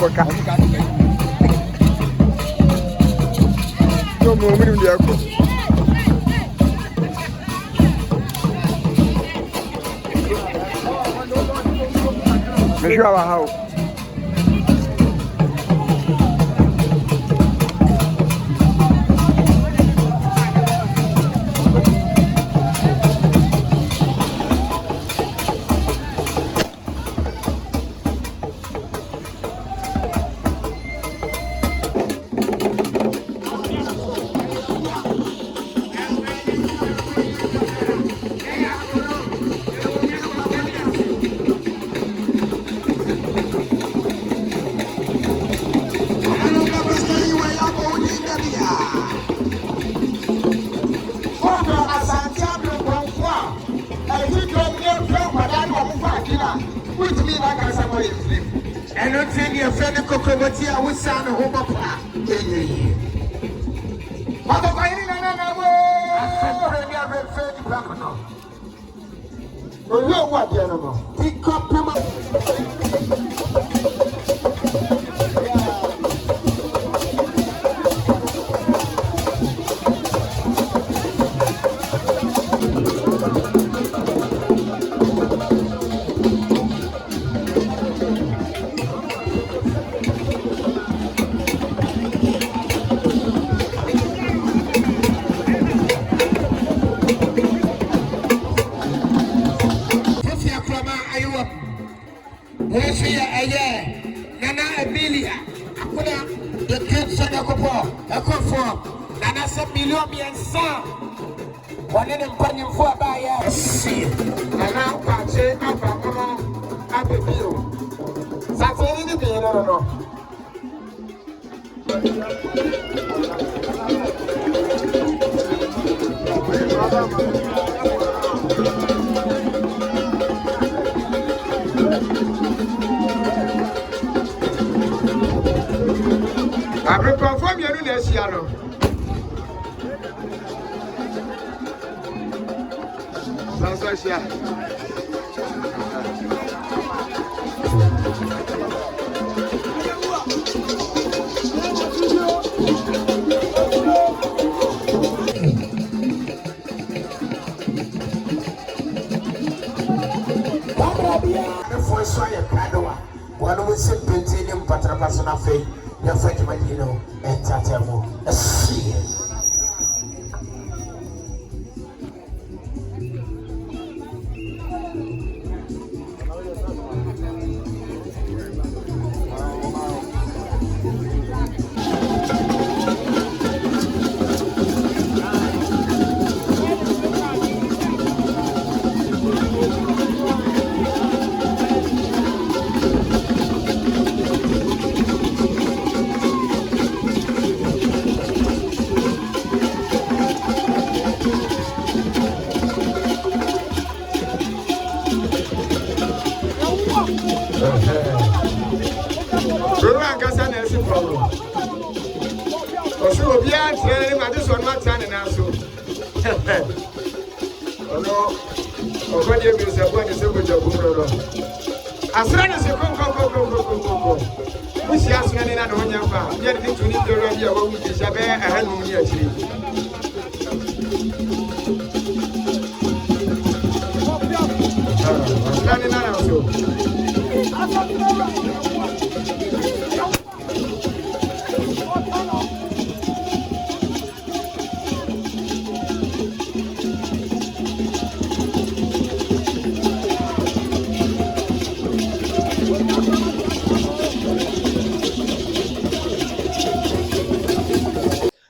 koka no mo mu ndi akọ Mehwa wa hawo Mpaninsem abaya si ana kwache abamono abebio sateni ni bi no Abrempɔnfoɔ mienu na ahyia no Asia. One will sit painting in Patrapasona Fay, your Fatima Dino, and Tatamo, a sea.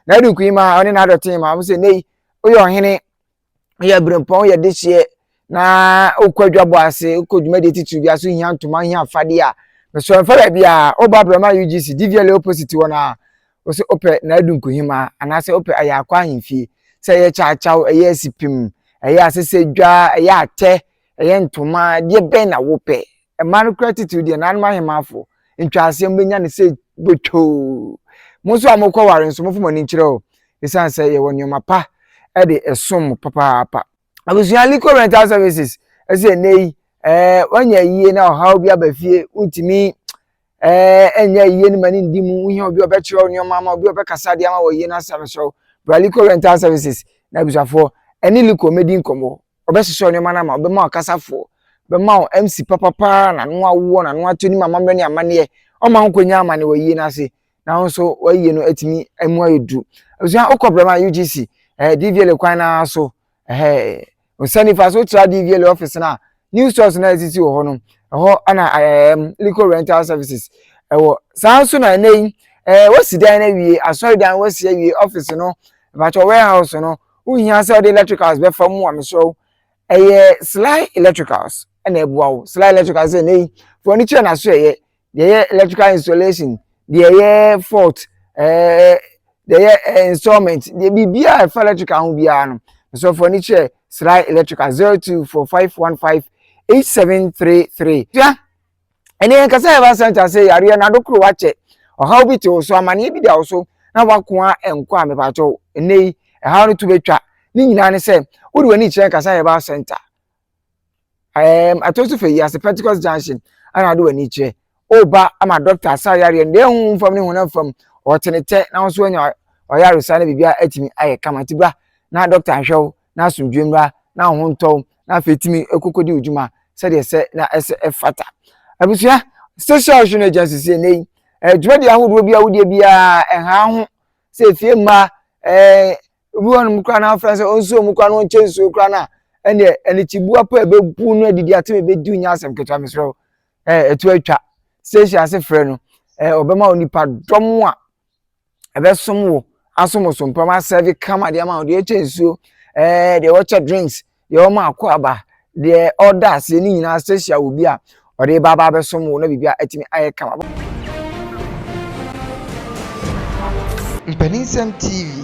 Na du kuima oni na dotin ma mo se nei oye ohene oye Abrempɔn ye dehye na okwadwabo ase okodwuma de titu bia so hia ntoma hia afade a so mfara bia obabrama UGC DVL opposite wona o se ope na du kuima anase ope ayakwa ahemfie se ye chaachaw eye asipim eye asesedwa eye ate eye ntoma de ben na wope e man gratitude de na ma hemafo ntwaase mbenya ne se botwo Musu amokwa ware nso mofo mani nkire o esan say ye woni mapa e de esom papa abusuan liko rental services ese nei wanya yie na ohaw bi abafie untimi enya yie ni mani ndi mu hia obi obekire onyo mama obi obekasa de ama wo yie na asem so Braliko rental services na bisafo eni liko medi nkomo obesise onyo mana ma obema okasafo bema MC papa na no awo na no atoni mama mbe ne amane o ma nkonya amane wo yie na ase na nso wo yie no atimi emu ayedu abusa okobrema UGC DVL kwan na so osani fa so tra DVL office na new stores na exist wo ho no ho ana liko rental services ewo sanso na nei wasi dan na wie asori dan wasi wie office no but warehouse no uhia se the electricals be fam wa me so Sly Electricals and ebuawo Sly Electricals nei furniture na so the electrical installation the fault the installment the bibia for electrical ho bia no so furniture Sly Electrical 0245158733 yeah ene kasa eba center say yare na dokro wache ohaw bi te so amane bi da so na wakoa enko a mepacho nei ehaw no to betwa ni nyina ne se wodi wani kire kasa eba center atosu fe ya Pentecost Junction ana do wani kire oba ama doctor sa yare nde hu fam ne hu na fam otenete na so anya oyare sa na bibia atimi aye kamatiba na doctor ahwew na asumdwemra na ho ntom na fetimi ekokodi ujuma se de se na ese efata abusia station agency say nei dwedi ahodo bia wodi bia enha ho se fie ma obuon mukra na France onso mukra no chenso kra na ene chibu apa ebebu no adidi ateme bedu nya asem ketwa mesro etu atwa station ase frɛ no obema onipa dom a ebesom wo asomoso mpama serve kama de ama de chenso de watch drinks de o ma akwaba de orders ni nyina station obi a ode baba besom wo na bibia atimi aye kama Mpaninsem TV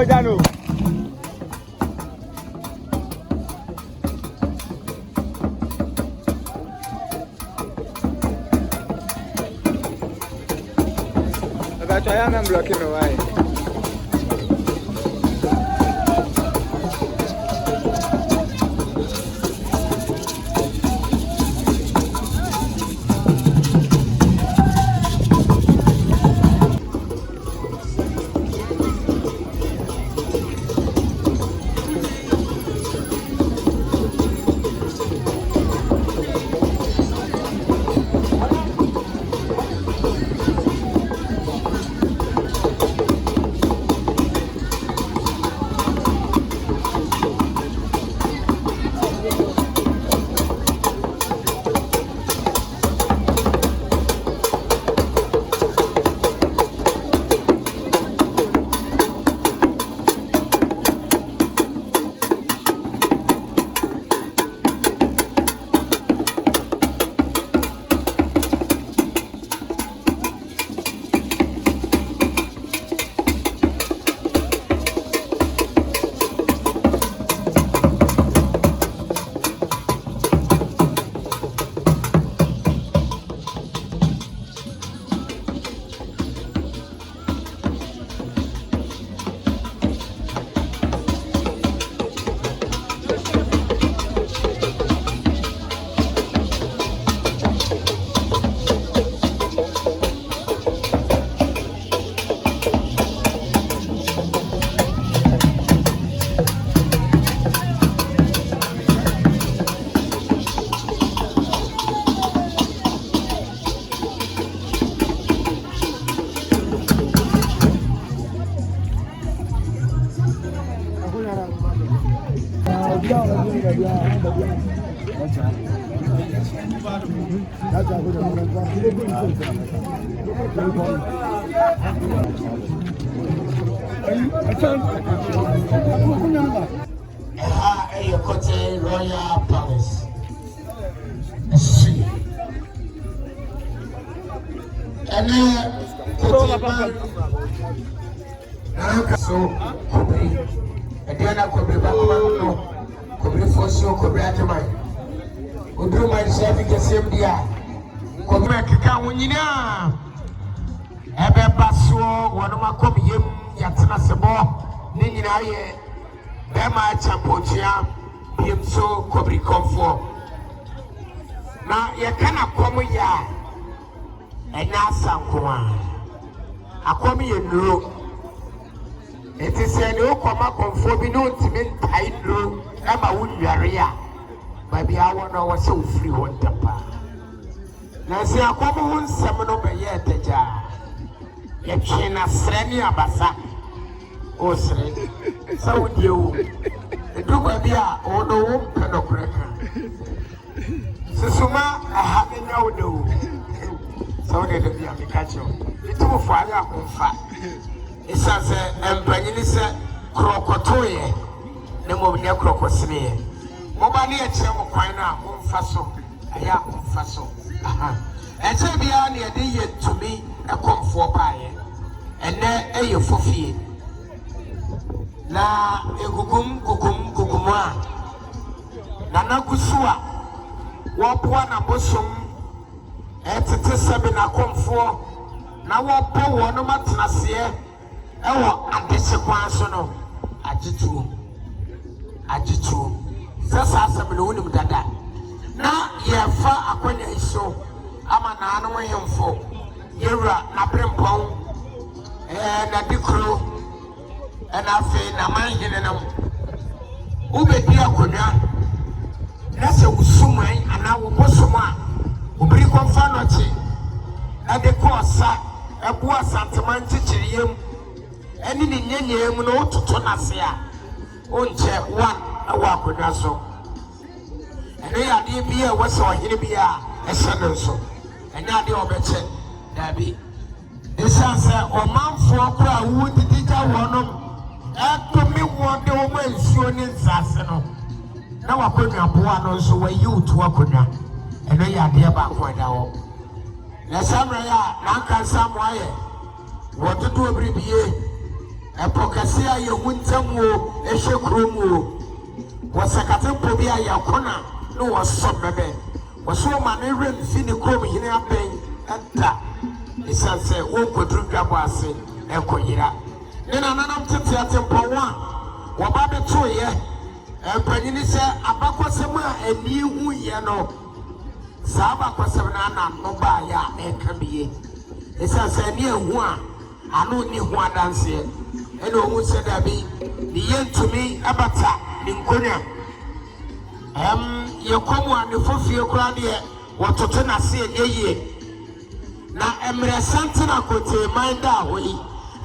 Dano. I am blocking away. Your Koteihene Royal Palace. See. And so Kobri. And then I could be back no. Kobri for so Kobri at my. Oduom myself in the same day. Kobri Kika Winina. Ebe Basso, one of my coming Yatina Sabo, Nina. Bema champochia bimso kobri komfo na ye kana komo ya enya sankoa akomi ye nuro eti se ne okoma komfo bi no ntimi ntai nuro e ma wunware a ba bia wo no wo se ofri wo ntapa na se akomo ho nsem no be ye taja ye twe na srani abasa o sre Saudi o eduba bia o no wo pedokreka sesuma aha nya wo do Saudi de bia me kacho itu fo ala konfa isa se empanyini se krokotoye ne mo ne krokosene ye mo ba ne eche mo kwan na mo mfa so aya mo mfa so aha eche bia ne de ye tumi ekomfo paaye ene eye Fofie na egugum na nakusua wopoa na bosom etete sebe na komfo na wopo wono matenase ewo adese kwan so no ajitu sasa sebe no wonim dada na yefa akwanya iso ama na anu yemfo yewra na Abrempɔn na dikro and I say, Naman, Ubedi Akonya, that's a Usumai, and I will Bosoma, Ubri Confanochi, at the Corsa, a Boa Santaman Tichim, and in the Yenyam no to Tonasia, Unche one, a Wakonaso. And they are the beer was or Hilibia, a Sanderso, and now the Obeche, Dabby. The son said, or Mount Fokra, who did it one. After me, one day, when soon in Sassano. Now I couldn't have one so where you to a cuna, and they are dear back for now. The Samaya, Nanka Samway, what to do every year. A Pocasia, your winter mo, a shakrumu. Was a Catapobia Yakona, no was some baby. Was so many rings in the chrome in a pain, and that. It says, oh, could drink up was it, and Koyira. Then another temple one. What about the 2 year? And Panin said, Abakosema and you, no. Sabakosana, no by ya, and can be. It says, a near one. I know near one dance here. And who said that be the end to me, Abata, in Konya. You come on the Fofie crowd here, what to turn a say a year. Now, Emre Santana could say, mind that way.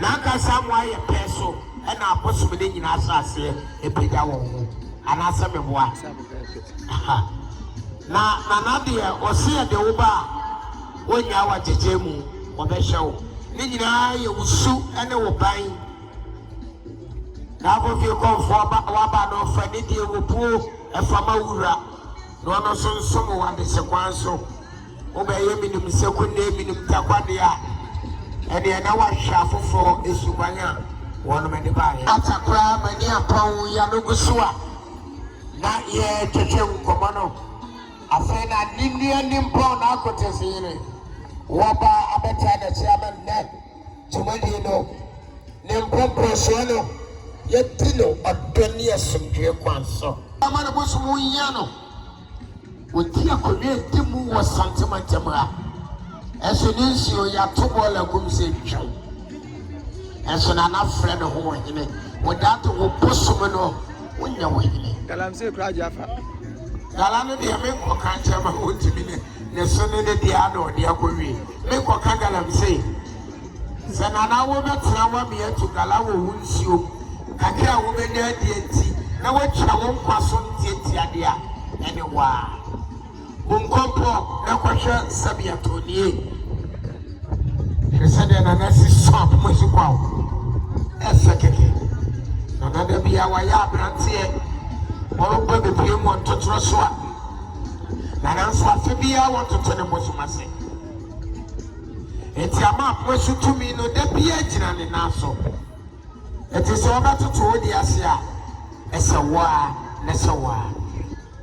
Naka Samway a peso, and our possibility in Assassin, a bigger one, and I said, what? Now, Nadia, or see the Uba, when you are Agyei, or the show. Nina, you will sue and they will buy. Now, if you come for Wabano, Fanny, will pull a Famaura, no, no, someone is a quanso. Obey him in the second name in Takwadia. And the other shuffle for is Subanya, one of the buy. Atakra, Mania Pau, Yanugusua. Not yet to Jim Comano. I said, I didn't import Koteihene. Waba, Abeta, the chairman, net to Medino. Nempo, yet Tino, a 20 years from Kwanso. Amana was Muyano. With Tia Korea, Timu was Santamantamara. As you didn't see your Tobola Gumse, and so I'm not friend of one in it. Without the Posumano, when you're waiting. Galamse cry Jaffa. Galano, the American can't tell my own to me. The son of the Diano, the Aquari. Make what Kagalam say. Sanana woman, Trawa me to Galawo, wounds you. Achiaa woman, Deity, na wakyerɛ wo nkwa so ntiatiadeɛ ɛne waa Bunkompo na kwahwɛ sabiatonie Resade na nasi swamp musukwa Efekeke na nada bia wa ya abranteɛ wɔrobɔ bebie mu ntotoro so a na nanso afe bia wɔntoto ne mosomase enti ama aposu tumi no da bia gyina ne naso enti sɛ wɔbɛtoto wo di ase a ɛsɛ wo a na sɛ wo a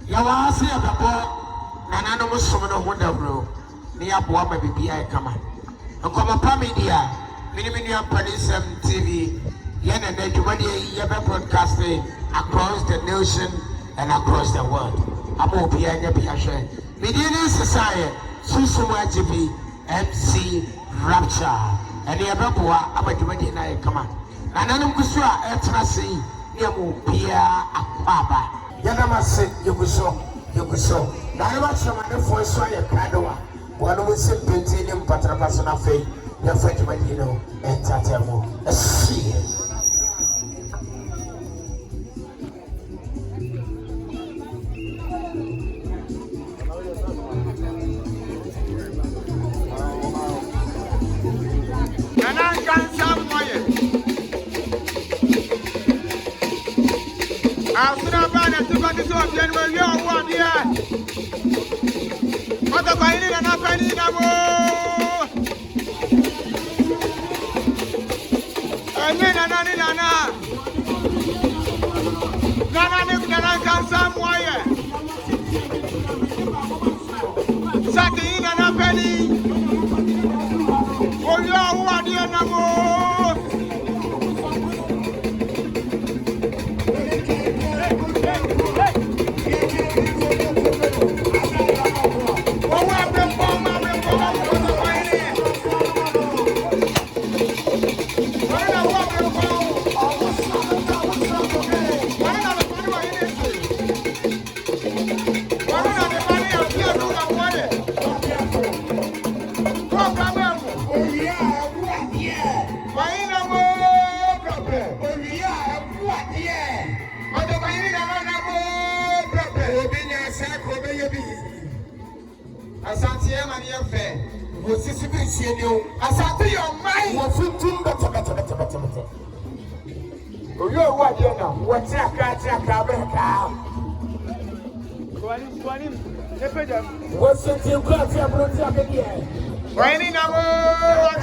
yɛwɔ ase yɛbɛbɔ Nana no musom no ho dawro ne yaboa ma bibia e kama nkoma pa media miniminiam Mpaninsem TV yena na dwumade yebe broadcasting across the nation and across the world abo bia nya bia hwe media ni sesaye susum Agyei MC Rapture and yebeboa abadwumade na e kama nana no kusu a etena sei ne mo bia akwaba yana mase yeguso na eba chama ne fo so ya kadowa wano mo se penti ne mpatra paso na fei ya fati madino entatemo asi Nana kansa moye Asuna bana tibati so bien we yo wa dia Koteihene na Panin na mo Ene nana ni nana kansa moye Sati nana Panin O yo wa dia na mo Asantehene Osisi bi sie ni o asante your mind wo fitum bete oyo wa dia na wo tra beka kwani epeja wo senti kwa tia bronti abedia wani na mo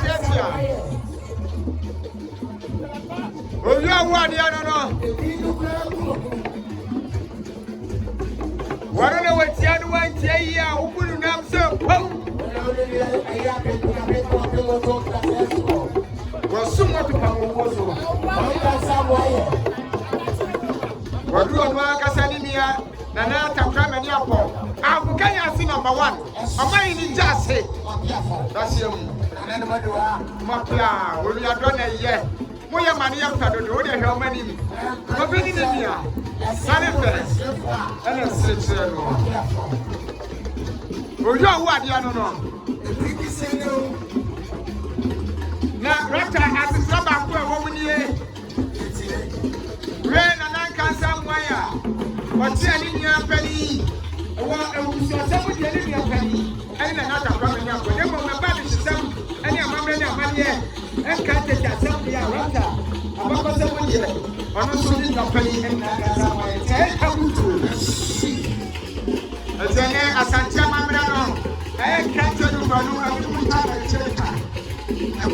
tia oyo wa dia no warana watia no wantia yi a ukunu nam so pom Wasuma to Pamozo. Wadru ma kasani niya nana takra ni apo. Akukanya si number 1. Amai ni jase. That's him. Nana madua. Mapla, we are done a year. Moya mani after the road and how many. No be ni niya. Sanefes. And street. Ojo wa dia no. Na rata asisaba ko e wo nie we na nan kansa mwaya oti ani nya pani wo ewusu asamu de ani nya pani ani na nata kwa nya ko de mo me ba bi sistem ani amamre ni amanye en ka te ta sam ya rata abako se mo de ono so ni nya pani en na kansa mwaya te ka mutu azene asante amamre no en ka te du banu amu ta ba cheka I'm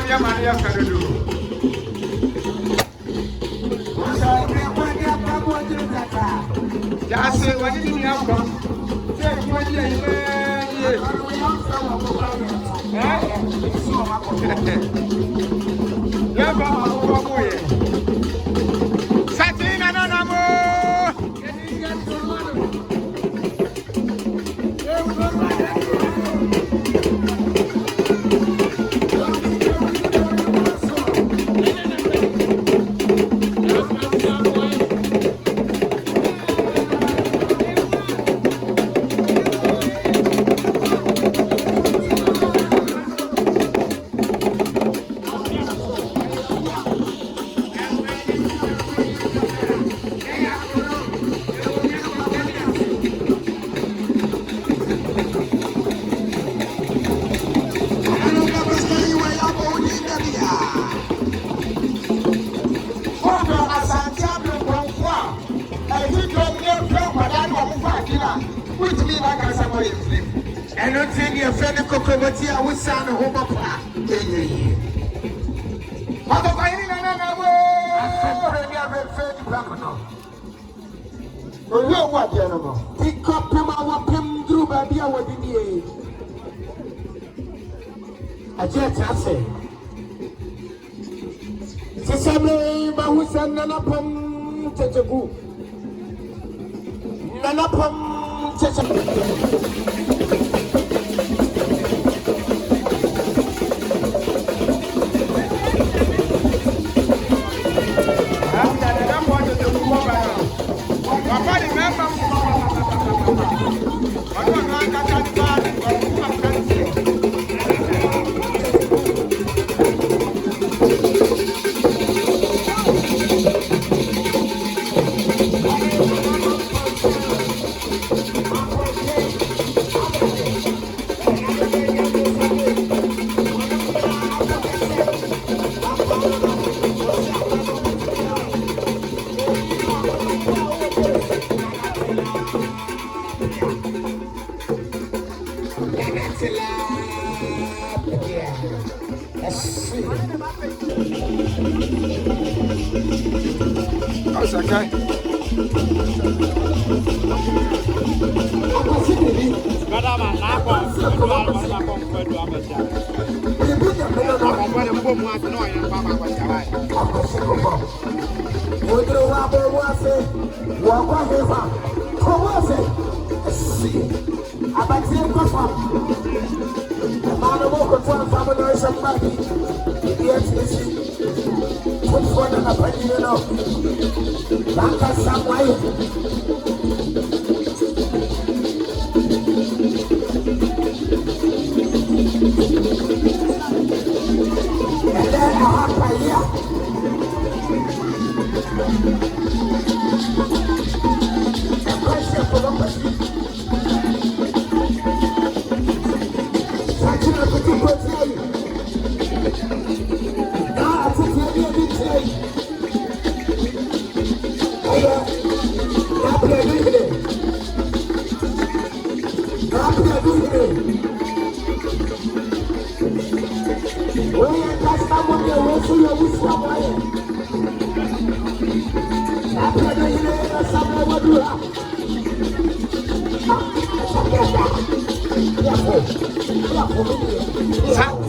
your man, your fellow. I say, what did you have? boy flip. And not any friend of Cocomotia would sound a home of What the fire? What the animal? Pick up him our pim drew by the hour in the Achiaa say. Sesame, Mahusan, Nanapum, Techabu. Nanapum, Techabu.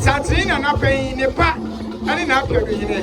Satina na pay ne pa ani na pye do yine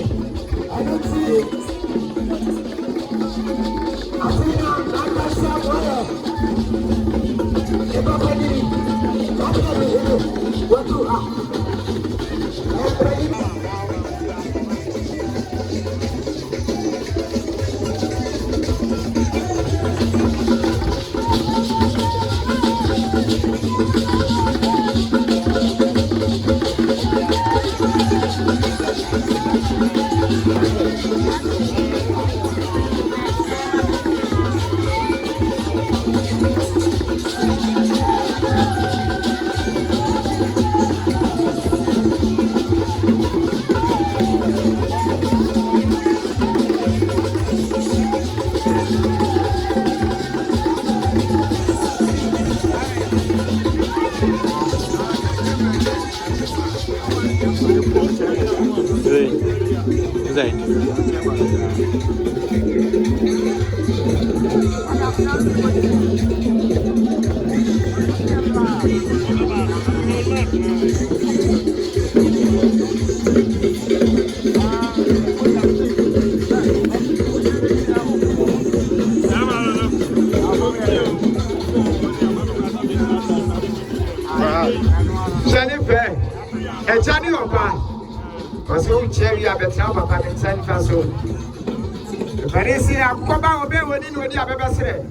Koba obe woni no di abebesere.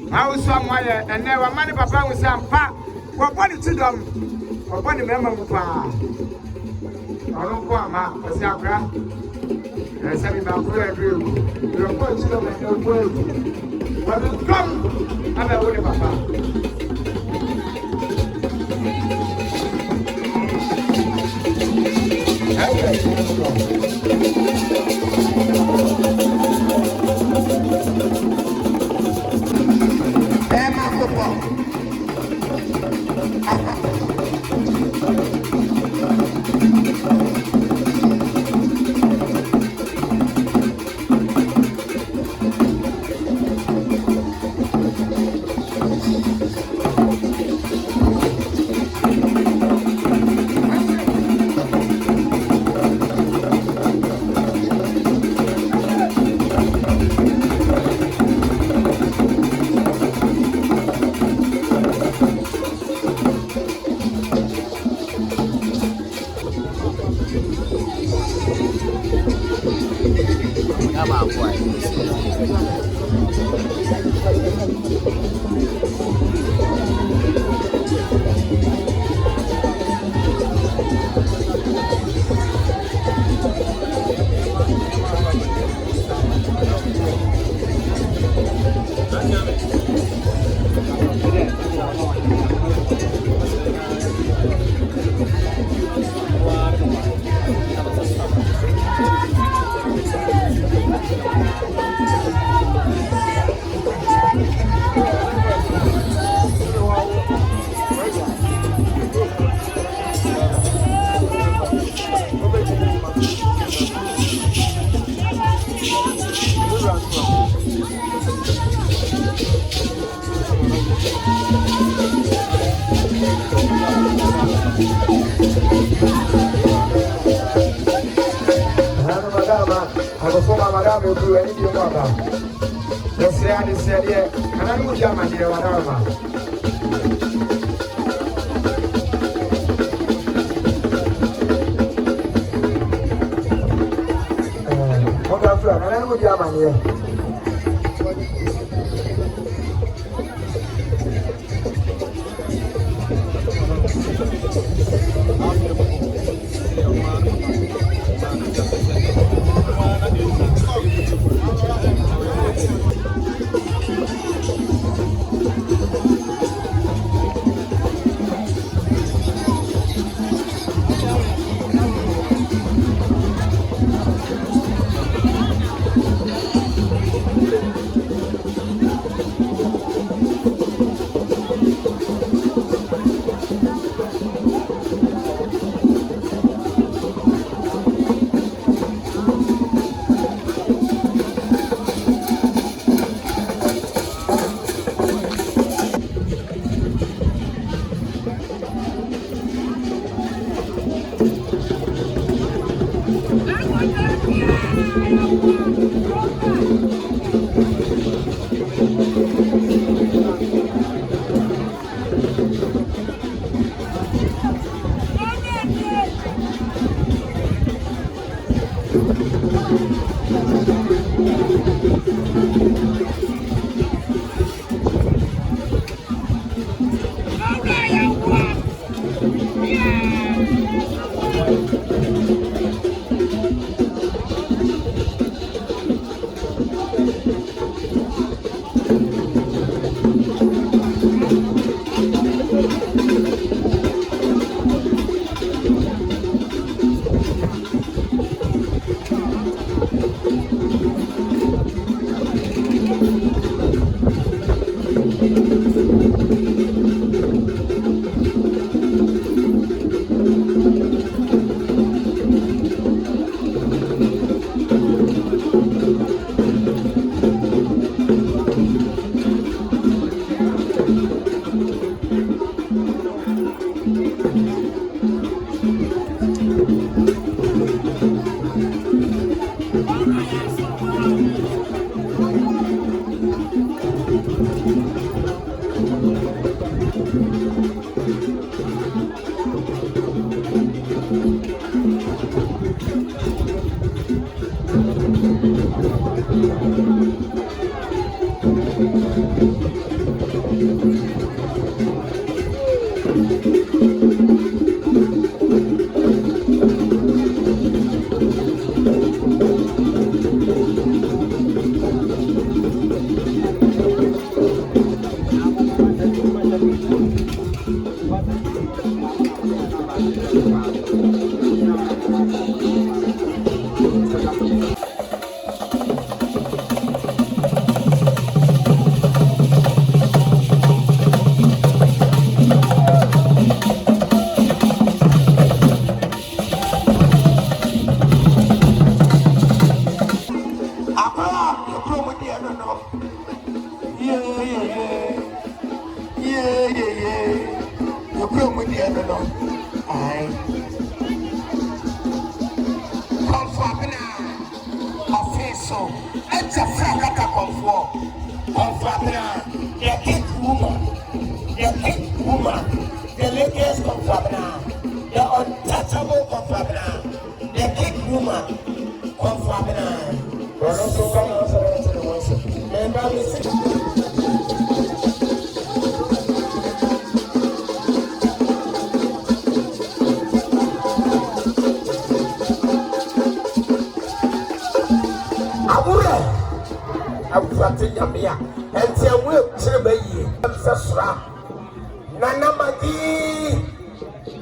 How some wire and never money papa with some pa. What body to them? What body member pa? I don't go ma, was yakra. And send me back to agree. You're going to them and no way. But you come, I'm a woman papa. Madama, I go for my madam, you do anything about. Yes, I said, yeah, and I know Jama, dear Madama. Okay, and I know Jama here.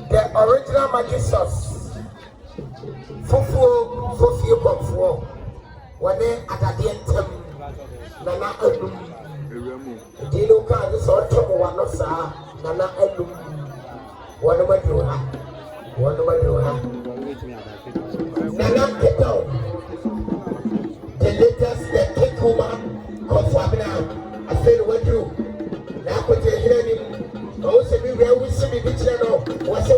The original magic sauce. Fofie Otumfuo. When they adadientem nana alum. Dino ka this all trouble one no sa nana alum. One ma do ha. Nana keto. The latest the cake woman confirming. I said what you. Na Koteihene. Oh, se mi we see me bitch no. Was say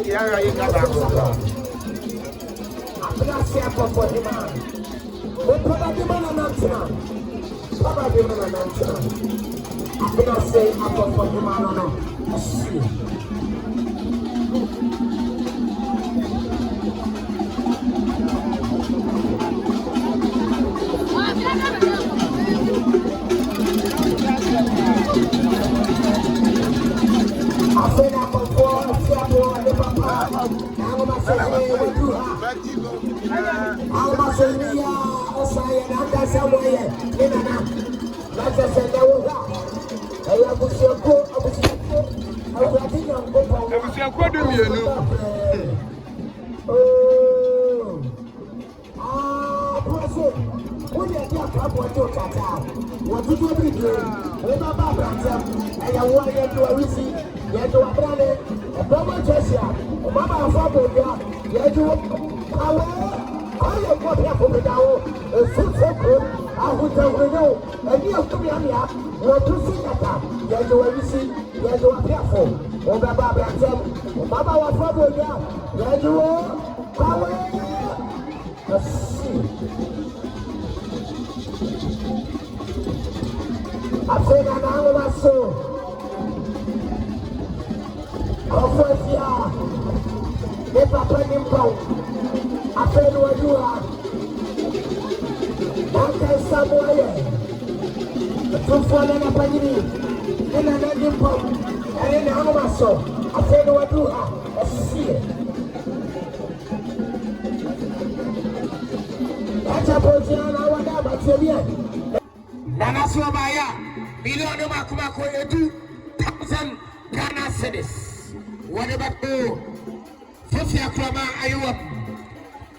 ya ya ya ba ko Abrasi akofo di ma o papa di ma na nantina papa di ma na nantina abrasi akofo di ma no asi Afena akofo siabo de papa na ma se Almasonia, Osaya, and that's how we are. That's a Sandawga. I have to show go. All of what happened now is so good. I would know, and you have to be on the app. What to see that time? Yes, you will see. Yes, you are careful. Oh, Baba, Baba was trouble now. Yes, you are. Power. Let's see. I said, I know my soul. Koteihene, Debra, Panin, Apelo Adua, Mpaninsem, Otumfuo na Panin, and another pump, and then Amaso, Apelo Adua, Achiaa. That's a Potiana, what about you? Nanaswabaya, Milano Makumako, 2,000 Ghana cedis. What about you? Fofie Akrama, are you up?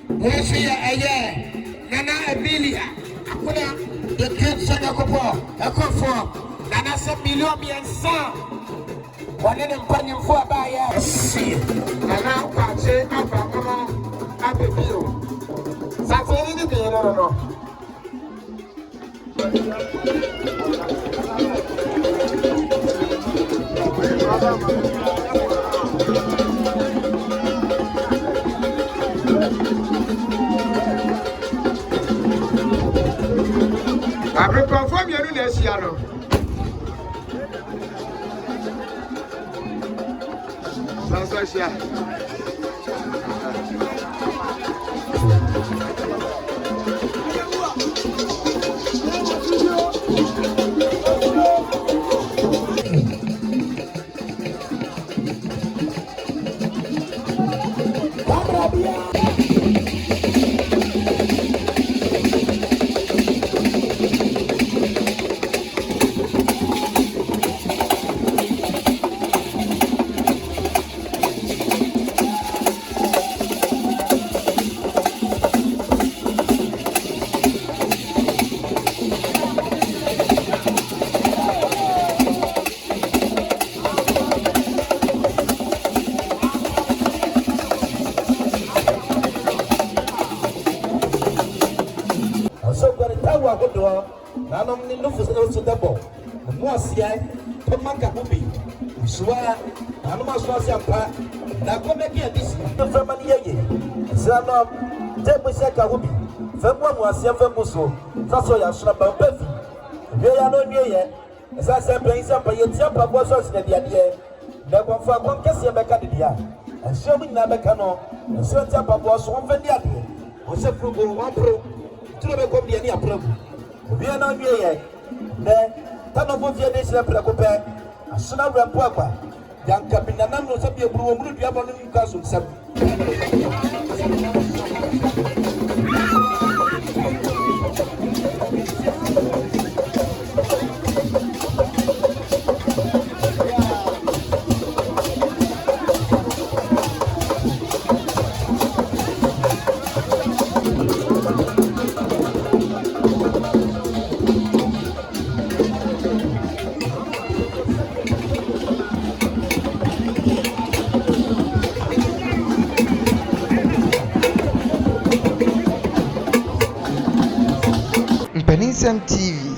Fofie Agyei, Nana Emilia, Akuna, the kids on the couple, a conform, Nana some million and some. One in Mpaninsem by see. Nana Achiaa, Abrempɔnfoɔ, Agyei. Asantehene be no. Abrempɔnfoɔ mienu na Achiaa no. Achiaa. Nanom ni no fuso dabo. Mo asia to manga bubi. Suara nanom aso ampa. Na komeki adisi. Fama ni yeye. Zama debo seka bubi. Famo mo asia famo so. Faso ya sura ba pefi. We ya no wie ye. Esa se Mpaninsem pa yetia pa bo so se dia dia. Na kwa fa kon kese be ka dia. Enso mi na be ka no. Enso tia pa bo so on fe dia dia. O se frugo wa pro. Tulo be kom dia ni aprabu. We are not here. Then, Tanofia de Shrapacope, a son of Rampua, young Capinanam was a broom, you have on Newcastle. Mpaninsem TV